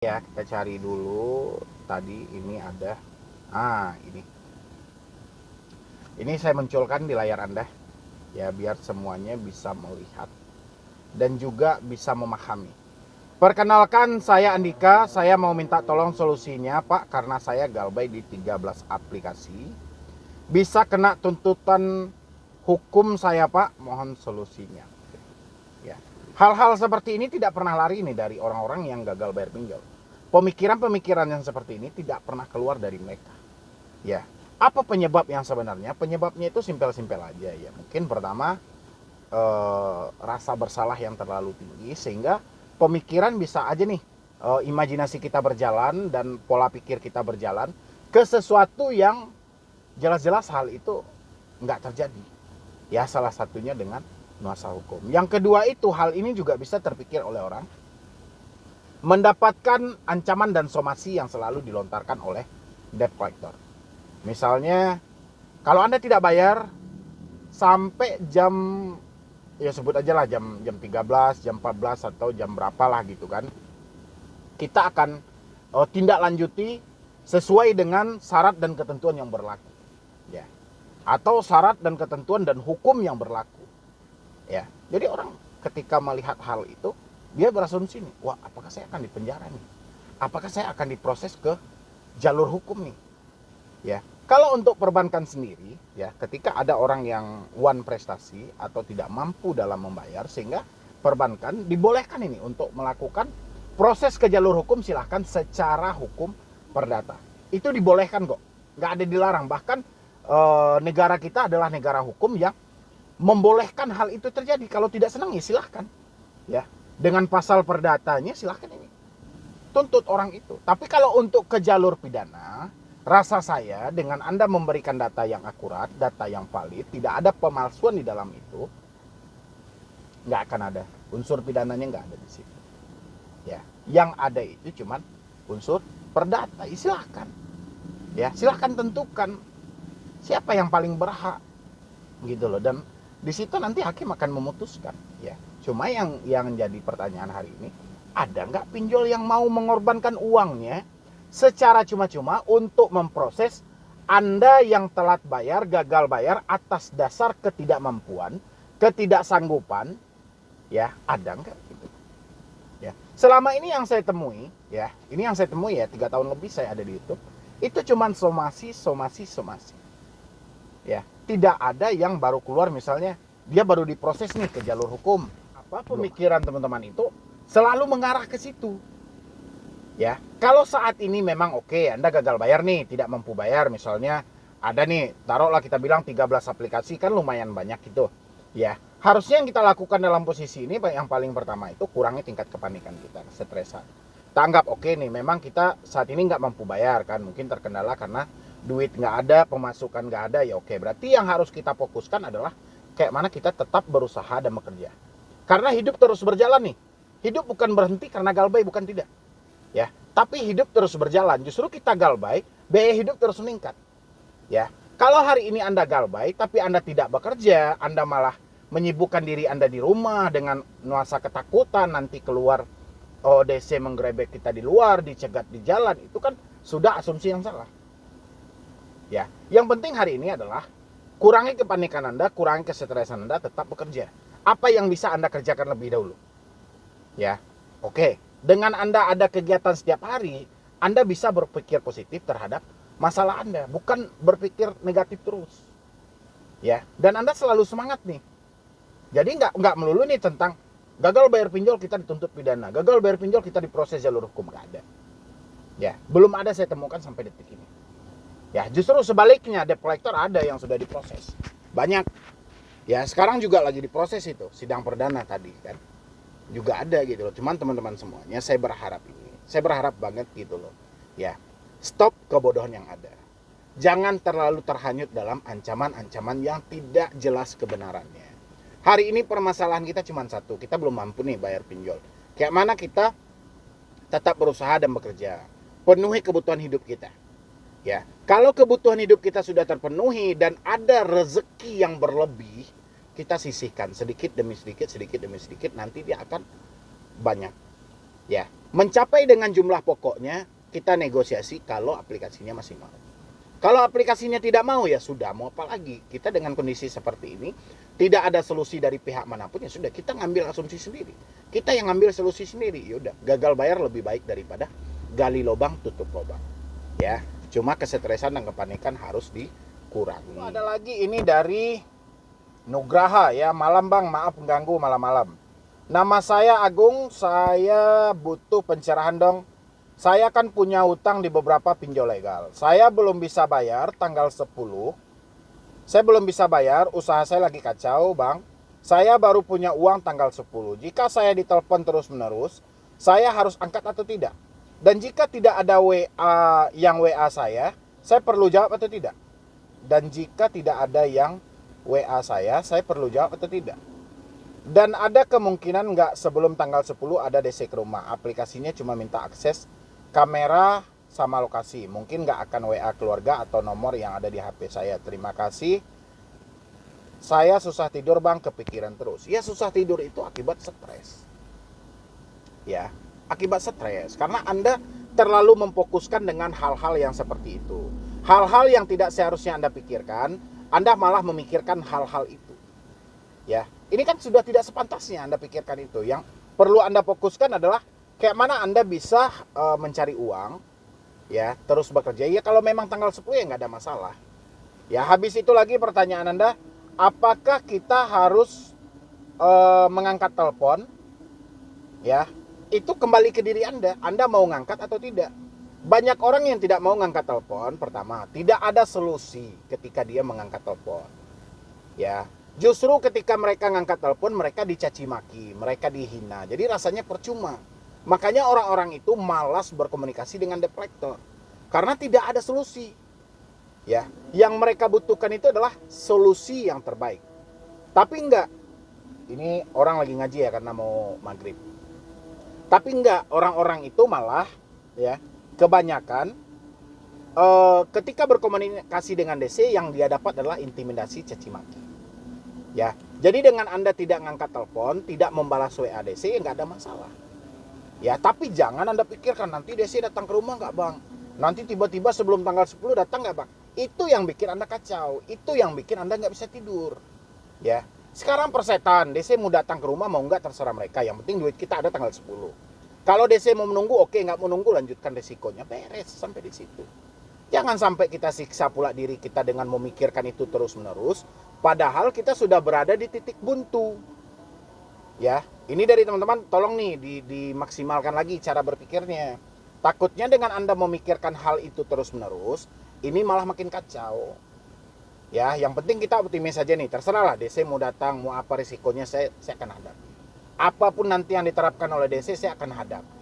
Ya, kita cari dulu. Tadi ini ada. Ini saya munculkan di layar Anda ya, biar semuanya bisa melihat dan juga bisa memahami. Perkenalkan, saya Andika. Saya mau minta tolong solusinya, Pak, karena saya galbay di 13 aplikasi. Bisa kena tuntutan hukum saya, Pak. Mohon solusinya. Ya. Hal-hal seperti ini tidak pernah lari nih dari orang-orang yang gagal bayar pinjol. Pemikiran-pemikiran yang seperti ini tidak pernah keluar dari mereka. Ya, apa penyebab yang sebenarnya? Penyebabnya itu simpel-simpel aja ya. Mungkin pertama rasa bersalah yang terlalu tinggi sehingga pemikiran bisa aja nih, imajinasi kita berjalan dan pola pikir kita berjalan ke sesuatu yang jelas-jelas hal itu nggak terjadi. Ya, salah satunya dengan nuansa hukum. Yang kedua itu, hal ini juga bisa terpikir oleh orang mendapatkan ancaman dan somasi yang selalu dilontarkan oleh debt collector. Misalnya, kalau Anda tidak bayar sampai jam, ya sebut aja lah jam 13, jam 14 atau jam berapa lah gitu kan, kita akan tindak lanjuti sesuai dengan syarat dan ketentuan yang berlaku. Ya. Atau syarat dan ketentuan dan hukum yang berlaku. Ya. Jadi orang ketika melihat hal itu, dia berasumsi nih, wah, apakah saya akan dipenjara nih? Apakah saya akan diproses ke jalur hukum nih? Ya, kalau untuk perbankan sendiri, ya, ketika ada orang yang one prestasi atau tidak mampu dalam membayar, sehingga perbankan dibolehkan ini untuk melakukan proses ke jalur hukum, silahkan secara hukum perdata. Itu dibolehkan kok, nggak ada dilarang. Bahkan negara kita adalah negara hukum yang membolehkan hal itu terjadi. Kalau tidak senang ya silahkan, ya, dengan pasal perdatanya silahkan ini tuntut orang itu. Tapi kalau untuk ke jalur pidana, rasa saya dengan Anda memberikan data yang akurat, data yang valid, tidak ada pemalsuan di dalam itu, nggak akan ada. Unsur pidananya nggak ada di situ. Ya, yang ada itu cuman unsur perdata. Silahkan. Ya, silahkan tentukan siapa yang paling berhak, gitu loh. Dan di situ nanti hakim akan memutuskan. Ya, cuma yang jadi pertanyaan hari ini, ada nggak pinjol yang mau mengorbankan uangnya secara cuma-cuma untuk memproses Anda yang telat bayar, gagal bayar atas dasar ketidakmampuan, ketidaksanggupan, ya, ada nggak gitu? Ya, selama ini yang saya temui, ya, ini yang saya temui ya, 3 tahun lebih saya ada di YouTube, itu cuman somasi. Ya, tidak ada yang baru keluar misalnya dia baru diproses nih ke jalur hukum. Apa pemikiran teman-teman itu selalu mengarah ke situ. Ya, kalau saat ini memang oke, Anda gagal bayar nih, tidak mampu bayar, misalnya ada nih, taruhlah kita bilang 13 aplikasi, kan lumayan banyak gitu. Ya, harusnya yang kita lakukan dalam posisi ini yang paling pertama itu kurangi tingkat kepanikan kita, stresan. Kita anggap oke nih, memang kita saat ini nggak mampu bayar kan, mungkin terkendala karena duit nggak ada, pemasukan nggak ada, ya oke. Berarti yang harus kita fokuskan adalah kayak mana kita tetap berusaha dan bekerja. Karena hidup terus berjalan nih. Hidup bukan berhenti karena galbay, bukan tidak. Ya, tapi hidup terus berjalan. Justru kita galbay, biaya hidup terus meningkat. Ya, kalau hari ini Anda galbay tapi Anda tidak bekerja, Anda malah menyibukkan diri Anda di rumah dengan nuansa ketakutan nanti keluar ODC menggerebek kita di luar, dicegat di jalan, itu kan sudah asumsi yang salah. Ya, yang penting hari ini adalah kurangi kepanikan Anda, kurangi kesetresan Anda, tetap bekerja. Apa yang bisa Anda kerjakan lebih dahulu? Ya, oke. Dengan Anda ada kegiatan setiap hari, Anda bisa berpikir positif terhadap masalah Anda, bukan berpikir negatif terus. Ya, dan Anda selalu semangat nih. Jadi nggak melulu nih tentang gagal bayar pinjol kita dituntut pidana, gagal bayar pinjol kita diproses jalur hukum, nggak ada. Ya, belum ada saya temukan sampai detik ini. Ya, justru sebaliknya, debt collector ada yang sudah diproses. Banyak. Ya, sekarang juga lagi diproses itu, sidang perdana tadi kan. Juga ada gitu loh. Cuman teman-teman semuanya, saya berharap banget gitu loh. Ya, stop kebodohan yang ada. Jangan terlalu terhanyut dalam ancaman-ancaman yang tidak jelas kebenarannya. Hari ini permasalahan kita cuma satu, kita belum mampu nih bayar pinjol. Kayak mana kita tetap berusaha dan bekerja, penuhi kebutuhan hidup kita. Ya, kalau kebutuhan hidup kita sudah terpenuhi dan ada rezeki yang berlebih, kita sisihkan sedikit demi sedikit, nanti dia akan banyak. Ya, mencapai dengan jumlah pokoknya kita negosiasi kalau aplikasinya masih mau. Kalau aplikasinya tidak mau, ya sudah, mau apa lagi. Kita dengan kondisi seperti ini tidak ada solusi dari pihak manapun, ya sudah, kita ngambil asumsi sendiri. Kita yang ngambil solusi sendiri. Yaudah, gagal bayar lebih baik daripada gali lubang tutup lubang. Ya, cuma kesetresan dan kepanikan harus dikurangi. Ada lagi ini dari Nugraha ya. Malam bang, maaf mengganggu malam-malam. Nama saya Agung, saya butuh pencerahan dong. Saya kan punya hutang di beberapa pinjol legal. Saya belum bisa bayar tanggal 10. Saya belum bisa bayar, usaha saya lagi kacau bang. Saya baru punya uang tanggal 10. Jika saya ditelepon terus-menerus, saya harus angkat atau tidak? Dan jika tidak ada WA yang WA saya perlu jawab atau tidak? Dan jika tidak ada yang WA saya perlu jawab atau tidak? Dan ada kemungkinan nggak sebelum tanggal 10 ada DC ke rumah. Aplikasinya cuma minta akses kamera sama lokasi. Mungkin nggak akan WA keluarga atau nomor yang ada di HP saya. Terima kasih. Saya susah tidur bang, kepikiran terus. Ya, susah tidur itu akibat stres. Ya, akibat stres. Karena Anda terlalu memfokuskan dengan hal-hal yang seperti itu. Hal-hal yang tidak seharusnya Anda pikirkan, Anda malah memikirkan hal-hal itu. Ya, ini kan sudah tidak sepantasnya Anda pikirkan itu. Yang perlu Anda fokuskan adalah kayak mana Anda bisa mencari uang, ya, terus bekerja. Ya, kalau memang tanggal 10 ya nggak ada masalah. Ya, habis itu lagi pertanyaan Anda, apakah kita harus mengangkat telepon? Ya, itu kembali ke diri Anda. Anda mau ngangkat atau tidak? Banyak orang yang tidak mau ngangkat telepon. Pertama, tidak ada solusi ketika dia mengangkat telepon. Ya, justru ketika mereka ngangkat telepon, mereka dicaci maki, mereka dihina. Jadi rasanya percuma. Makanya orang-orang itu malas berkomunikasi dengan debt collector. Karena tidak ada solusi. Ya, yang mereka butuhkan itu adalah solusi yang terbaik. Tapi enggak. Ini orang lagi ngaji ya karena mau maghrib. Tapi enggak, orang-orang itu malah ya, kebanyakan ketika berkomunikasi dengan DC yang dia dapat adalah intimidasi, caci maki. Ya, jadi dengan Anda tidak ngangkat telepon, tidak membalas WA DC, ya nggak ada masalah. Ya, tapi jangan Anda pikirkan nanti DC datang ke rumah nggak bang? Nanti tiba-tiba sebelum tanggal 10 datang nggak bang? Itu yang bikin Anda kacau, itu yang bikin Anda nggak bisa tidur. Ya, sekarang persetan, DC mau datang ke rumah mau nggak terserah mereka. Yang penting duit kita ada tanggal 10. Kalau DC mau menunggu, oke, nggak mau nunggu, lanjutkan resikonya, beres sampai di situ. Jangan sampai kita siksa pula diri kita dengan memikirkan itu terus-menerus, padahal kita sudah berada di titik buntu. Ya, ini dari teman-teman, tolong nih dimaksimalkan lagi cara berpikirnya. Takutnya dengan Anda memikirkan hal itu terus-menerus, ini malah makin kacau. Ya, yang penting kita optimis saja nih. Terserahlah DC mau datang, mau apa risikonya, saya akan hadapi. Apapun nanti yang diterapkan oleh DC, saya akan hadapi.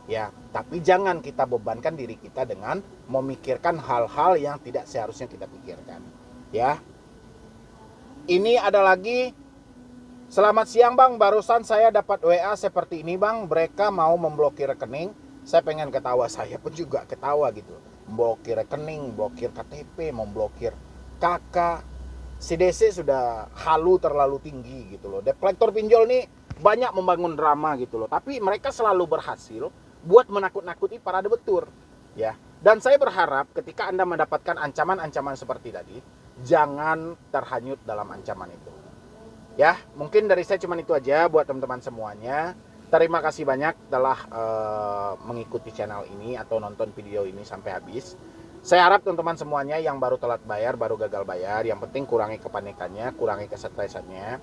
Ya, tapi jangan kita bebankan diri kita dengan memikirkan hal-hal yang tidak seharusnya kita pikirkan. Ya. Ini ada lagi. Selamat siang bang, barusan saya dapat WA seperti ini bang. Mereka mau memblokir rekening. Saya pengen ketawa, saya pun juga ketawa gitu. Blokir rekening, blokir KTP, memblokir kakak. Si DC sudah halu terlalu tinggi gitu loh. Debt collector pinjol nih banyak membangun drama gitu loh. Tapi mereka selalu berhasil buat menakut-nakuti para debitur, ya. Dan saya berharap ketika Anda mendapatkan ancaman-ancaman seperti tadi, jangan terhanyut dalam ancaman itu. Ya, mungkin dari saya cuma itu aja buat teman-teman semuanya. Terima kasih banyak telah mengikuti channel ini atau nonton video ini sampai habis. Saya harap teman-teman semuanya yang baru telat bayar, baru gagal bayar, yang penting kurangi kepanikannya, kurangi kesetresannya.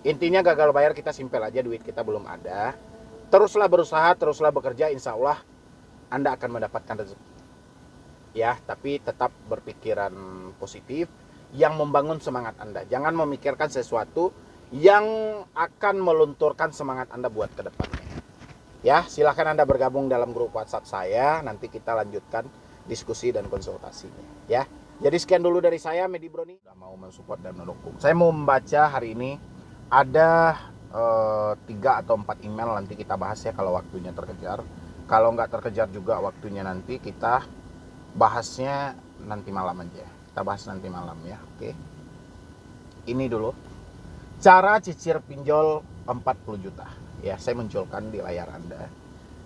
Intinya gagal bayar kita simpel aja, duit kita belum ada. Teruslah berusaha, teruslah bekerja, insya Allah Anda akan mendapatkan rezeki. Ya, tapi tetap berpikiran positif yang membangun semangat Anda. Jangan memikirkan sesuatu yang akan melunturkan semangat Anda buat ke depannya. Ya, silahkan Anda bergabung dalam grup WhatsApp saya, nanti kita lanjutkan diskusi dan konsultasinya. Ya, jadi sekian dulu dari saya, Medi Broni. Sudah mau mensupport dan mendukung. Saya mau membaca hari ini ada 3 atau 4 email, nanti kita bahas ya kalau waktunya terkejar. Kalau nggak terkejar juga waktunya, nanti kita bahasnya nanti malam aja. Kita bahas nanti malam ya, oke. Ini dulu cara cicil pinjol 40 juta. Ya, saya munculkan di layar Anda.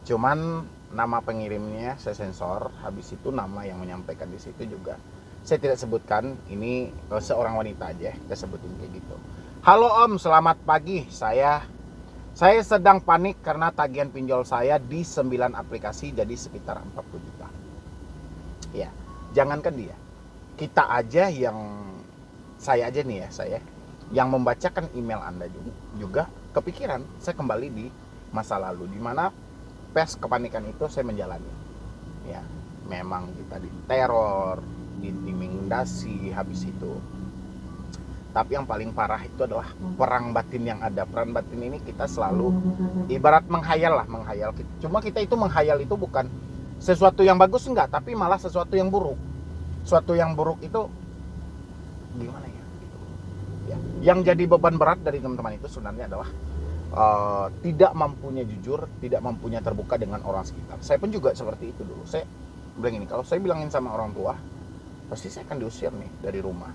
Cuman nama pengirimnya saya sensor, habis itu nama yang menyampaikan di situ juga saya tidak sebutkan. Ini seorang wanita aja, kita sebutin kayak gitu. Halo Om, selamat pagi. Saya sedang panik karena tagihan pinjol saya di 9 aplikasi jadi sekitar 40 juta. Ya, jangankan dia. Kita aja saya aja nih ya, saya yang membacakan email Anda juga kepikiran. Saya kembali di masa lalu di mana pes kepanikan itu saya menjalani. Ya, memang kita diteror, diintimidasi habis itu. Tapi yang paling parah itu adalah perang batin yang ada. Perang batin ini kita selalu ibarat menghayal. Cuma kita itu menghayal itu bukan sesuatu yang bagus, enggak, tapi malah sesuatu yang buruk. Sesuatu yang buruk itu gimana ya? Gitu. Ya. Yang jadi beban berat dari teman-teman itu sebenarnya adalah tidak mampunya jujur, tidak mampunya terbuka dengan orang sekitar. Saya pun juga seperti itu dulu. Saya bilang ini, kalau saya bilangin sama orang tua, pasti saya akan diusir nih dari rumah.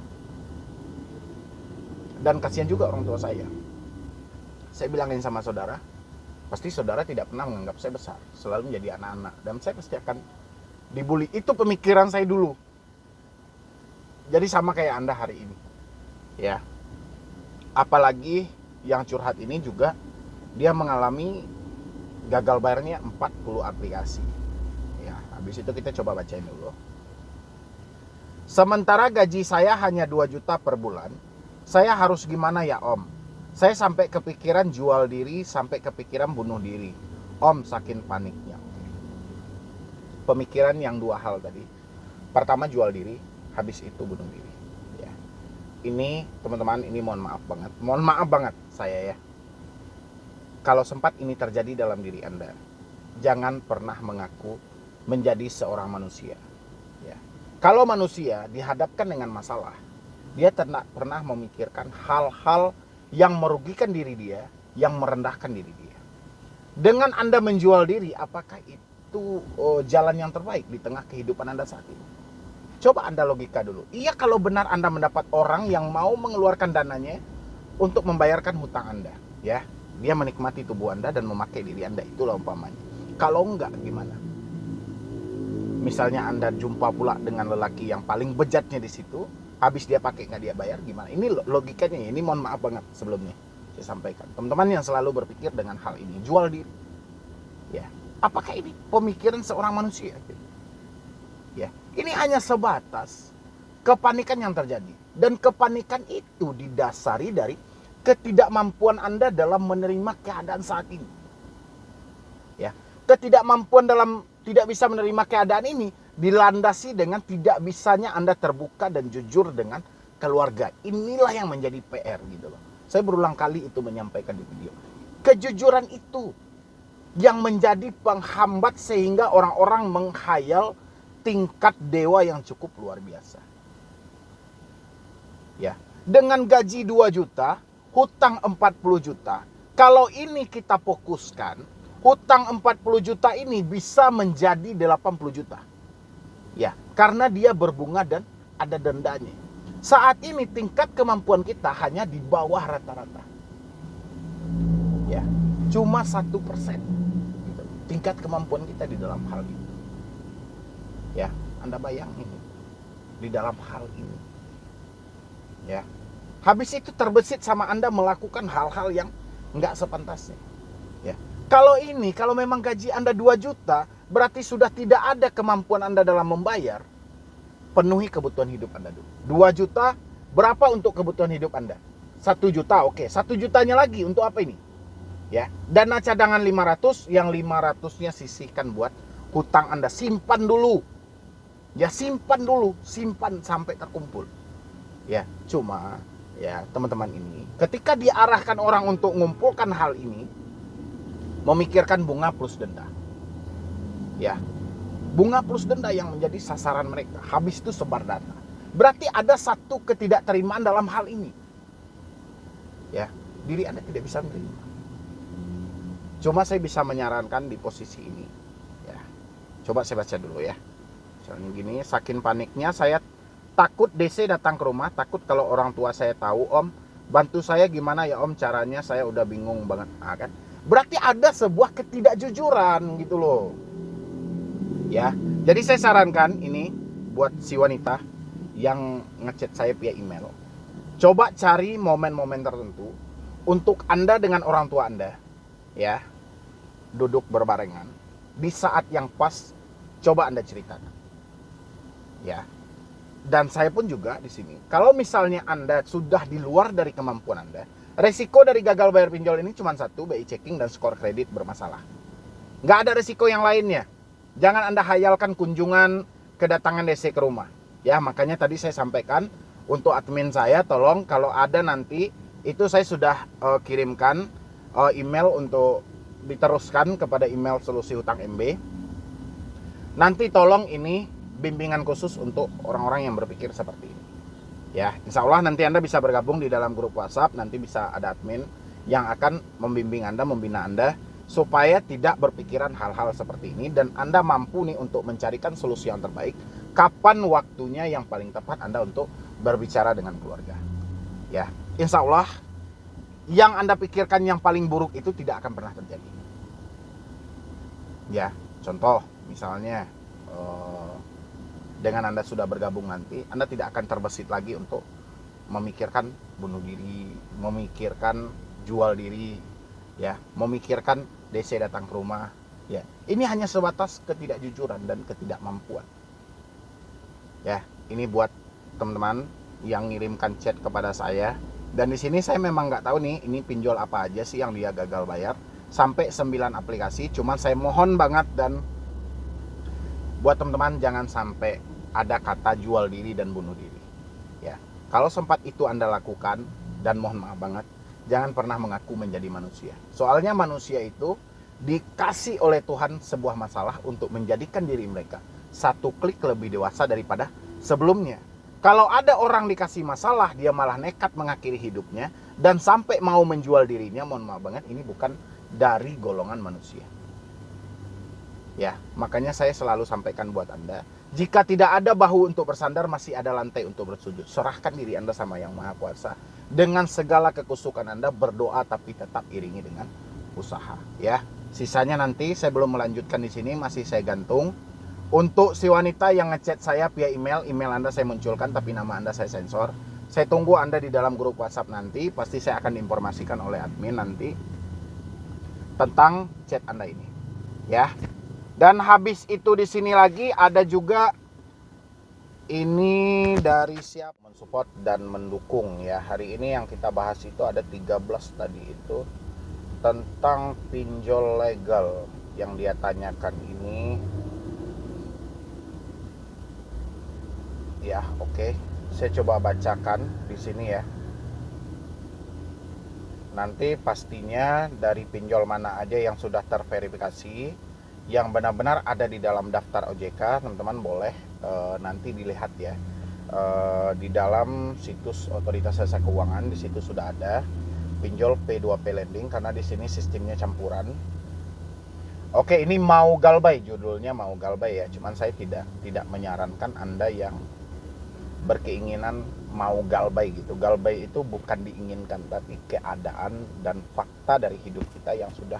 Dan kasihan juga orang tua saya. Saya bilangin sama saudara, pasti saudara tidak pernah menganggap saya besar, selalu menjadi anak-anak, dan saya pasti akan dibully. Itu pemikiran saya dulu. Jadi sama kayak Anda hari ini. Ya. Apalagi yang curhat ini juga dia mengalami gagal bayarnya 40 aplikasi. Ya, habis itu kita coba bacain dulu. Sementara gaji saya hanya 2 juta per bulan, saya harus gimana ya Om? Saya sampai kepikiran jual diri, sampai kepikiran bunuh diri. Om, saking paniknya. Pemikiran yang dua hal tadi. Pertama jual diri, habis itu bunuh diri. Ya. Ini teman-teman, ini mohon maaf banget saya ya. Kalau sempat ini terjadi dalam diri Anda, jangan pernah mengaku menjadi seorang manusia. Ya. Kalau manusia dihadapkan dengan masalah, dia tidak pernah memikirkan hal-hal yang merugikan diri dia, yang merendahkan diri dia. Dengan Anda menjual diri, apakah itu jalan yang terbaik di tengah kehidupan Anda saat ini? Coba Anda logika dulu. Iya, kalau benar Anda mendapat orang yang mau mengeluarkan dananya untuk membayarkan hutang Anda, ya. Dia menikmati tubuh Anda dan memakai diri Anda, itulah umpamanya. Kalau enggak gimana? Misalnya Anda jumpa pula dengan lelaki yang paling bejatnya di situ, habis dia pakai nggak dia bayar, gimana? Ini logikanya, ini mohon maaf banget sebelumnya saya sampaikan. Teman-teman yang selalu berpikir dengan hal ini, jual diri. Ya, apakah ini pemikiran seorang manusia? Ya, ini hanya sebatas kepanikan yang terjadi, dan kepanikan itu didasari dari ketidakmampuan Anda dalam menerima keadaan saat ini. Ya, ketidakmampuan dalam tidak bisa menerima keadaan ini dilandasi dengan tidak bisanya Anda terbuka dan jujur dengan keluarga. Inilah yang menjadi PR gitu loh. Saya berulang kali itu menyampaikan di video. Kejujuran itu yang menjadi penghambat sehingga orang-orang menghayal tingkat dewa yang cukup luar biasa. Ya, dengan gaji 2 juta, hutang 40 juta. Kalau ini kita fokuskan, hutang 40 juta ini bisa menjadi 80 juta. Ya, karena dia berbunga dan ada dendanya. Saat ini tingkat kemampuan kita hanya di bawah rata-rata. Ya, cuma 1%. Gitu. Tingkat kemampuan kita di dalam hal ini. Ya, Anda bayangin di dalam hal ini. Ya. Habis itu terbesit sama Anda melakukan hal-hal yang nggak sepantasnya. Ya. Kalau memang gaji Anda 2 juta, berarti sudah tidak ada kemampuan Anda dalam membayar. Penuhi kebutuhan hidup Anda dulu. 2 juta, berapa untuk kebutuhan hidup Anda? 1 juta, oke. 1 jutanya lagi untuk apa ini? Ya, dana cadangan 500, yang 500-nya sisihkan buat hutang Anda. Simpan dulu. Ya, simpan dulu. Simpan sampai terkumpul. Ya, cuma ya teman-teman ini ketika diarahkan orang untuk mengumpulkan hal ini, memikirkan bunga plus denda. Ya, bunga plus denda yang menjadi sasaran mereka. Habis itu sebar data. Berarti ada satu ketidakterimaan dalam hal ini. Ya, diri Anda tidak bisa menerima. Cuma saya bisa menyarankan di posisi ini. Ya, coba saya baca dulu ya. Misalnya gini, saking paniknya saya takut DC datang ke rumah, takut kalau orang tua saya tahu. Om, bantu saya gimana ya Om caranya, saya udah bingung banget. Kan? berarti ada sebuah ketidakjujuran gitu loh. Ya, jadi saya sarankan ini buat si wanita yang ngechat saya via email. Coba cari momen-momen tertentu untuk Anda dengan orang tua Anda, ya, duduk berbarengan. Di saat yang pas, coba Anda ceritakan. Ya. Dan saya pun juga di sini. Kalau misalnya Anda sudah di luar dari kemampuan Anda, resiko dari gagal bayar pinjol ini cuma satu, BI checking dan skor kredit bermasalah. Nggak ada resiko yang lainnya. Jangan Anda hayalkan kunjungan kedatangan DC ke rumah. Ya, makanya tadi saya sampaikan untuk admin saya, tolong kalau ada nanti, itu saya sudah kirimkan email untuk diteruskan kepada email Solusi Hutang MB. Nanti tolong ini bimbingan khusus untuk orang-orang yang berpikir seperti ini. Ya, insya Allah nanti Anda bisa bergabung di dalam grup WhatsApp, nanti bisa ada admin yang akan membimbing Anda, membina Anda, supaya tidak berpikiran hal-hal seperti ini dan Anda mampu nih untuk mencarikan solusi yang terbaik. Kapan waktunya yang paling tepat Anda untuk berbicara dengan keluarga. Ya, insya Allah yang Anda pikirkan yang paling buruk itu tidak akan pernah terjadi. Ya, contoh misalnya dengan Anda sudah bergabung nanti, Anda tidak akan terbesit lagi untuk memikirkan bunuh diri, memikirkan jual diri, ya, memikirkan DC datang ke rumah. Ya, ini hanya sebatas ketidakjujuran dan ketidakmampuan. Ya, ini buat teman-teman yang ngirimkan chat kepada saya. Dan di sini saya memang nggak tahu nih, ini pinjol apa aja sih yang dia gagal bayar. Sampai 9 aplikasi, cuman saya mohon banget dan buat teman-teman jangan sampai ada kata jual diri dan bunuh diri. Ya, kalau sempat itu Anda lakukan, dan mohon maaf banget, jangan pernah mengaku menjadi manusia. Soalnya manusia itu dikasih oleh Tuhan sebuah masalah untuk menjadikan diri mereka satu klik lebih dewasa daripada sebelumnya. Kalau ada orang dikasih masalah, dia malah nekat mengakhiri hidupnya dan sampai mau menjual dirinya, mohon maaf banget, ini bukan dari golongan manusia. Ya, makanya saya selalu sampaikan buat Anda, jika tidak ada bahu untuk bersandar, masih ada lantai untuk bersujud. Serahkan diri Anda sama Yang Maha Kuasa. Dengan segala kekusukan Anda, berdoa tapi tetap iringi dengan usaha. Ya, sisanya nanti saya belum melanjutkan di sini, masih saya gantung. Untuk si wanita yang ngechat saya via email, email Anda saya munculkan tapi nama Anda saya sensor. Saya tunggu Anda di dalam grup WhatsApp nanti, pasti saya akan diinformasikan oleh admin nanti tentang chat Anda ini. Ya. Dan habis itu di sini lagi ada juga ini dari siap mensupport dan mendukung ya. Hari ini yang kita bahas itu ada 13 tadi itu tentang pinjol legal yang dia tanyakan ini. Ya, oke. Saya coba bacakan di sini ya. Nanti pastinya dari pinjol mana aja yang sudah terverifikasi, yang benar-benar ada di dalam daftar OJK, teman-teman boleh nanti dilihat ya. Di dalam situs Otoritas Jasa Keuangan, di situ sudah ada pinjol P2P lending, karena di sini sistemnya campuran. Oke, ini mau galbay, judulnya mau galbay ya. Cuman saya tidak menyarankan Anda yang berkeinginan mau galbay gitu. Galbay itu bukan diinginkan, tapi keadaan dan fakta dari hidup kita yang sudah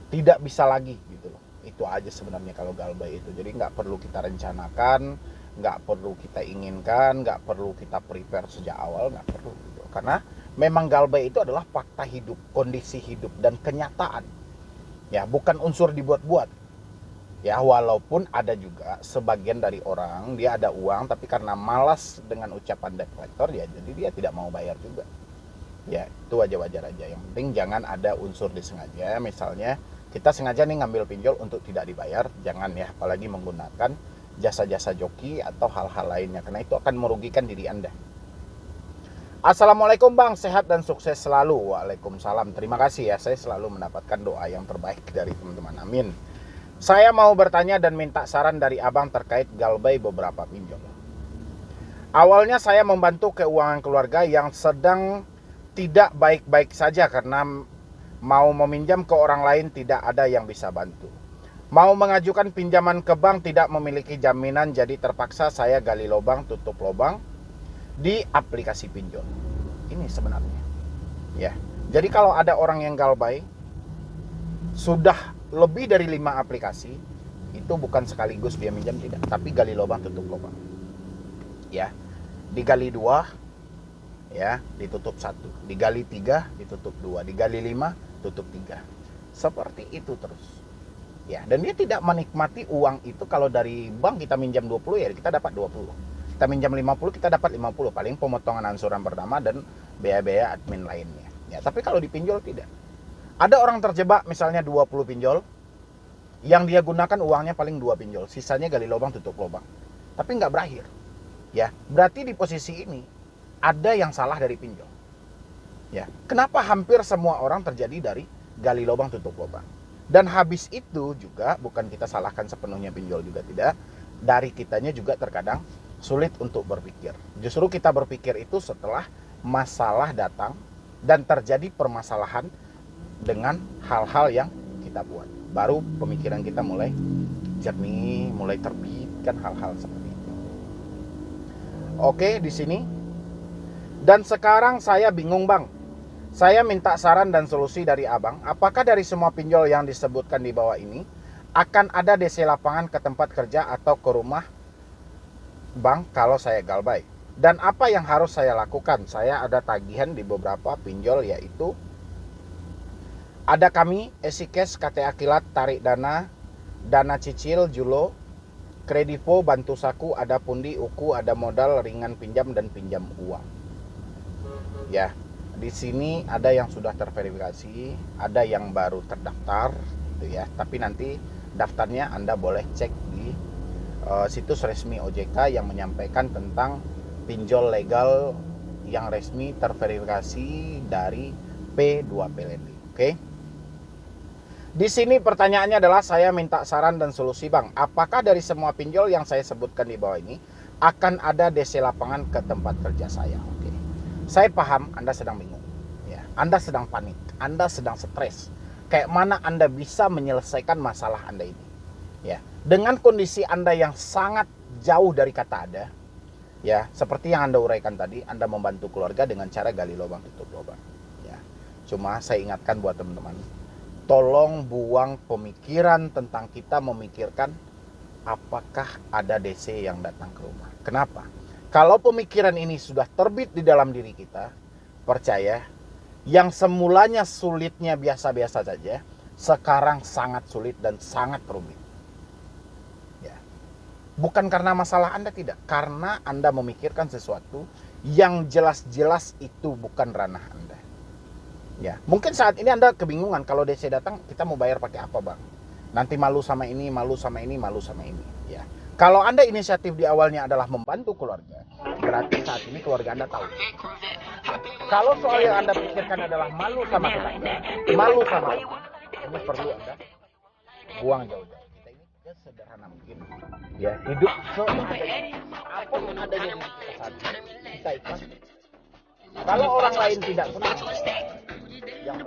tidak bisa lagi gitu loh. Itu aja sebenarnya kalau galbay itu. Jadi nggak perlu kita rencanakan, nggak perlu kita inginkan, nggak perlu kita prepare sejak awal, nggak perlu gitu. Karena memang galbay itu adalah fakta hidup, kondisi hidup dan kenyataan. Ya, bukan unsur dibuat-buat. Ya, walaupun ada juga sebagian dari orang dia ada uang tapi karena malas dengan ucapan debt collector ya, jadi dia tidak mau bayar juga. Ya, itu wajar-wajar aja. Yang penting jangan ada unsur disengaja. Misalnya kita sengaja nih ngambil pinjol untuk tidak dibayar, jangan ya, apalagi menggunakan jasa-jasa joki atau hal-hal lainnya, karena itu akan merugikan diri Anda. Assalamualaikum Bang, sehat dan sukses selalu. Waalaikumsalam, terima kasih ya, saya selalu mendapatkan doa yang terbaik dari teman-teman, amin. Saya mau bertanya dan minta saran dari Abang terkait galbay beberapa pinjol. Awalnya saya membantu keuangan keluarga yang sedang tidak baik-baik saja karena mau meminjam ke orang lain tidak ada yang bisa bantu. Mau mengajukan pinjaman ke bank tidak memiliki jaminan, jadi terpaksa saya gali lubang tutup lubang di aplikasi pinjol. Ini sebenarnya. Ya. Jadi kalau ada orang yang galbay, sudah lebih dari 5 aplikasi, itu bukan sekaligus dia minjam, tidak, tapi gali lubang tutup lubang. Ya, digali 2, ya, ditutup 1, digali 3, ditutup 2, digali 5, tutup 3. Seperti itu terus. Ya, dan dia tidak menikmati uang itu. Kalau dari bank kita minjam 20, ya kita dapat 20. Kita minjam 50, kita dapat 50, paling pemotongan angsuran pertama dan biaya-biaya admin lainnya. Ya, tapi kalau dipinjol tidak. Ada orang terjebak misalnya 20 pinjol, yang dia gunakan uangnya paling 2 pinjol, sisanya gali lubang tutup lubang. Tapi nggak berakhir. Ya, berarti di posisi ini ada yang salah dari pinjol. Ya, kenapa hampir semua orang terjadi dari gali lubang tutup lubang? Dan habis itu juga bukan kita salahkan sepenuhnya pinjol juga tidak. Dari kitanya juga terkadang sulit untuk berpikir. Justru kita berpikir itu setelah masalah datang dan terjadi permasalahan dengan hal-hal yang kita buat. Baru pemikiran kita mulai jernih, mulai terbitkan hal-hal seperti itu. Oke, di sini. Dan sekarang saya bingung, Bang. Saya minta saran dan solusi dari Abang. Apakah dari semua pinjol yang disebutkan di bawah ini akan ada DC lapangan ke tempat kerja atau ke rumah Bang kalau saya galbay? Dan apa yang harus saya lakukan? Saya ada tagihan di beberapa pinjol, yaitu ada kami, Esikes, KTA Kilat, tarik dana, dana cicil, Julo, Kredivo, bantu saku, ada pundi, uku, ada modal, ringan pinjam, dan pinjam uang. Ya, di sini ada yang sudah terverifikasi, ada yang baru terdaftar, gitu ya. Tapi nanti daftarnya Anda boleh cek di situs resmi OJK yang menyampaikan tentang pinjol legal yang resmi terverifikasi dari P2P Lending. Oke? Di sini pertanyaannya adalah saya minta saran dan solusi, Bang. Apakah dari semua pinjol yang saya sebutkan di bawah ini akan ada DC lapangan ke tempat kerja saya? Oke. Saya paham Anda sedang bingung. Ya, Anda sedang panik, Anda sedang stres. Kayak mana Anda bisa menyelesaikan masalah Anda ini? Ya, dengan kondisi Anda yang sangat jauh dari kata ada, ya, seperti yang Anda uraikan tadi, Anda membantu keluarga dengan cara gali lubang tutup lubang. Ya. Cuma saya ingatkan buat teman-teman, tolong buang pemikiran tentang kita memikirkan apakah ada DC yang datang ke rumah. Kenapa? Kalau pemikiran ini sudah terbit di dalam diri kita, percaya, yang semulanya sulitnya biasa-biasa saja, sekarang sangat sulit dan sangat rumit. Ya. Bukan karena masalah Anda, tidak. Karena Anda memikirkan sesuatu yang jelas-jelas itu bukan ranah Anda. Ya, mungkin saat ini Anda kebingungan, kalau DC datang kita mau bayar pakai apa, Bang? Nanti malu sama ini, malu sama ini, malu sama ini. Ya, kalau Anda inisiatif di awalnya adalah membantu keluarga, berarti saat ini keluarga Anda tahu. Kalau soal yang Anda pikirkan adalah malu sama tetangga, malu sama orang, ini perlu Anda buang jauh-jauh. Kita ini sesederhana mungkin. Ya, hidup seadanya. Apapun adanya di kita saat ini, kita ikhlas. Kalau orang lain tidak senang, yang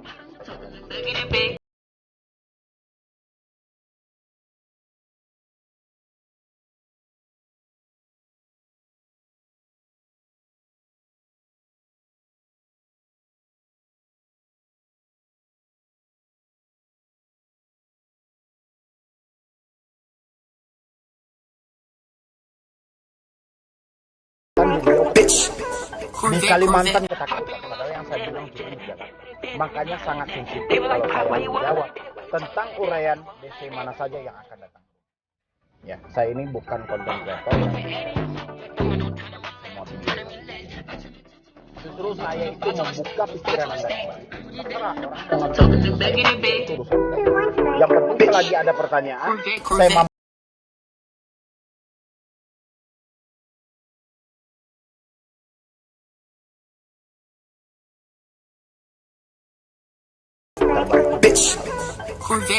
di Kalimantan ketakutan, padahal yang saya bilang cuma di Jakarta. Makanya sangat sensitif kalau saya menjawab tentang uraian DC mana saja yang akan datang. Ya, saya ini bukan konten kreator yang semua video. Justru saya itu membuka pikiran Anda kembali. Terserah orang dengan itu urusan. Yang penting selagi ada pertanyaan, saya mampu.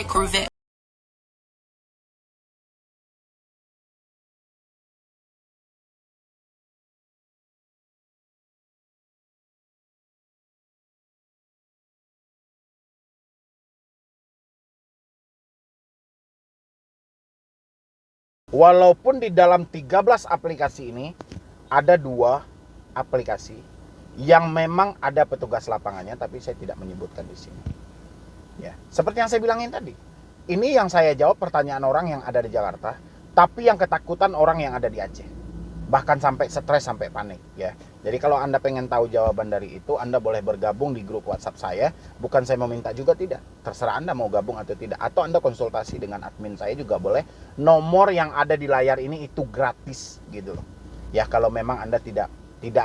Corvette. Walaupun di dalam 13 aplikasi ini ada 2 aplikasi yang memang ada petugas lapangannya, tapi saya tidak menyebutkan di sini. Ya, seperti yang saya bilangin tadi. Ini yang saya jawab pertanyaan orang yang ada di Jakarta, tapi yang ketakutan orang yang ada di Aceh. Bahkan sampai stres, sampai panik ya. Jadi kalau Anda pengen tahu jawaban dari itu, Anda boleh bergabung di grup WhatsApp saya. Bukan saya meminta juga, tidak. Terserah Anda mau gabung atau tidak. Atau Anda konsultasi dengan admin saya juga boleh. Nomor yang ada di layar ini itu gratis gitu loh. Ya kalau memang Anda tidak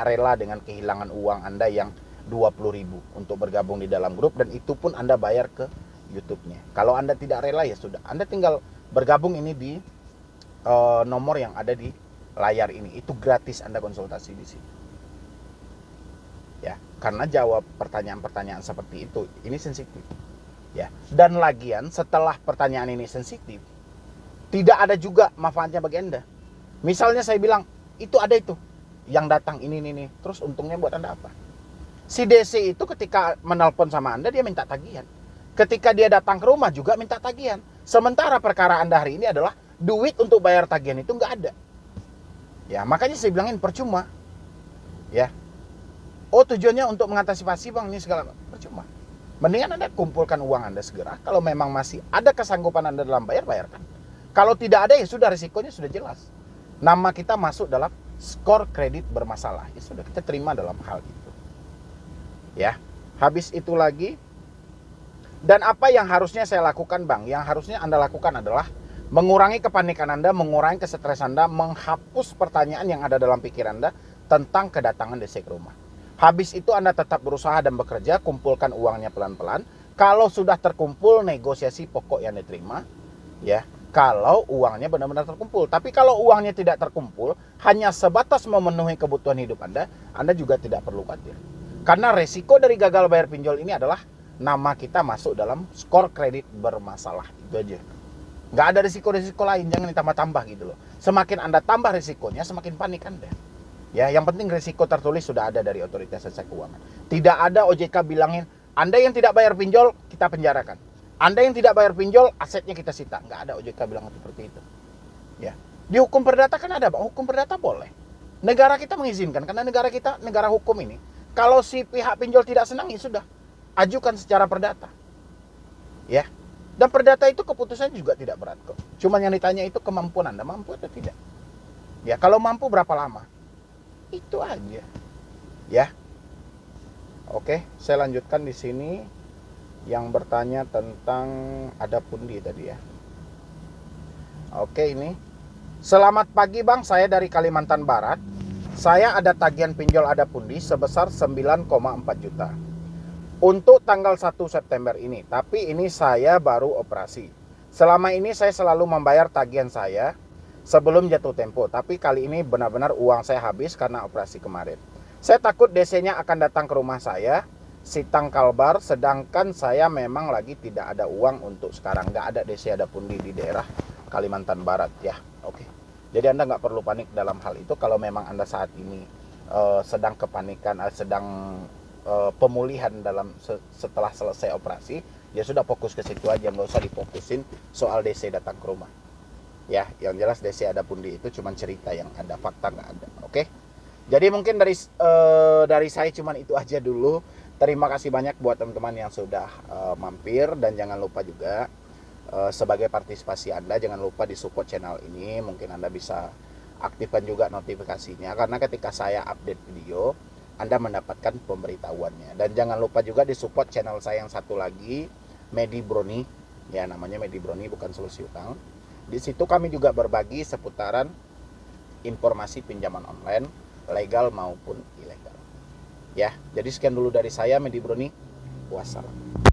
rela dengan kehilangan uang Anda yang 20.000 untuk bergabung di dalam grup, dan itu pun Anda bayar ke YouTube-nya. Kalau Anda tidak rela ya sudah, Anda tinggal bergabung ini di nomor yang ada di layar ini. Itu gratis, Anda konsultasi di sini. Ya, karena jawab pertanyaan-pertanyaan seperti itu ini sensitif. Ya, dan lagian setelah pertanyaan ini sensitif, tidak ada juga manfaatnya bagi Anda. Misalnya saya bilang, itu ada itu yang datang ini, terus untungnya buat Anda apa? Si DC itu ketika menelpon sama Anda, dia minta tagihan. Ketika dia datang ke rumah juga minta tagihan. Sementara perkara Anda hari ini adalah duit untuk bayar tagihan itu nggak ada. Ya, makanya saya bilangin percuma. Ya. Oh, tujuannya untuk mengantisipasi Bang ini segala, percuma. Mendingan Anda kumpulkan uang Anda segera. Kalau memang masih ada kesanggupan Anda dalam bayarkan. Kalau tidak ada ya sudah, risikonya sudah jelas. Nama kita masuk dalam skor kredit bermasalah. Ya sudah, kita terima dalam hal itu. Ya, habis itu lagi, dan apa yang harusnya saya lakukan Bang? Yang harusnya Anda lakukan adalah mengurangi kepanikan Anda, mengurangi kesetresan Anda, menghapus pertanyaan yang ada dalam pikiran Anda tentang kedatangan DC ke rumah. Habis itu Anda tetap berusaha dan bekerja, kumpulkan uangnya pelan-pelan. Kalau sudah terkumpul, negosiasi pokok yang diterima. Ya, kalau uangnya benar-benar terkumpul. Tapi kalau uangnya tidak terkumpul, hanya sebatas memenuhi kebutuhan hidup Anda juga tidak perlu khawatir. Karena resiko dari gagal bayar pinjol ini adalah nama kita masuk dalam skor kredit bermasalah. Itu aja. Nggak ada risiko-risiko lain, jangan ditambah-tambah gitu loh. Semakin Anda tambah risikonya, semakin panik Anda. Ya, yang penting risiko tertulis sudah ada dari Otoritas Jasa Keuangan. Tidak ada OJK bilangin, Anda yang tidak bayar pinjol, kita penjarakan. Anda yang tidak bayar pinjol, asetnya kita sita. Nggak ada OJK bilang seperti itu. Ya. Di hukum perdata kan ada, Bang. Hukum perdata boleh. Negara kita mengizinkan, karena negara kita, negara hukum ini. Kalau si pihak pinjol tidak senang, ya sudah. Ajukan secara perdata. Ya. Dan perdata itu keputusannya juga tidak berat kok. Cuma yang ditanya itu kemampuan Anda, mampu atau tidak. Ya, kalau mampu berapa lama? Itu aja. Ya. Oke, saya lanjutkan di sini yang bertanya tentang ada pundi tadi ya. Oke, ini. Selamat pagi Bang, saya dari Kalimantan Barat. Saya ada tagihan pinjol ada pundi sebesar 9,4 juta. Untuk tanggal 1 September ini, tapi ini saya baru operasi. Selama ini saya selalu membayar tagihan saya sebelum jatuh tempo, tapi kali ini benar-benar uang saya habis karena operasi kemarin. Saya takut DC-nya akan datang ke rumah saya, Sitang Kalbar, sedangkan saya memang lagi tidak ada uang untuk sekarang. Nggak ada DC ada pundi di daerah Kalimantan Barat ya. Oke. Jadi Anda nggak perlu panik dalam hal itu. Kalau memang Anda saat ini sedang kepanikan, sedang pemulihan dalam setelah selesai operasi, ya sudah fokus ke situ aja, nggak usah difokusin soal DC datang ke rumah. Ya, yang jelas DC ada pundi itu cuma cerita yang ada, fakta nggak ada. Oke. Jadi mungkin dari saya cuma itu aja dulu. Terima kasih banyak buat teman-teman yang sudah mampir, dan jangan lupa juga sebagai partisipasi Anda, jangan lupa di support channel ini. Mungkin Anda bisa aktifkan juga notifikasinya, karena ketika saya update video Anda mendapatkan pemberitahuannya. Dan jangan lupa juga di support channel saya yang satu lagi, Medi Broni. Ya, namanya Medi Broni, bukan solusi utang. Di situ kami juga berbagi seputaran informasi pinjaman online, legal maupun ilegal. Ya, jadi sekian dulu dari saya, Medi Broni. Wassalam.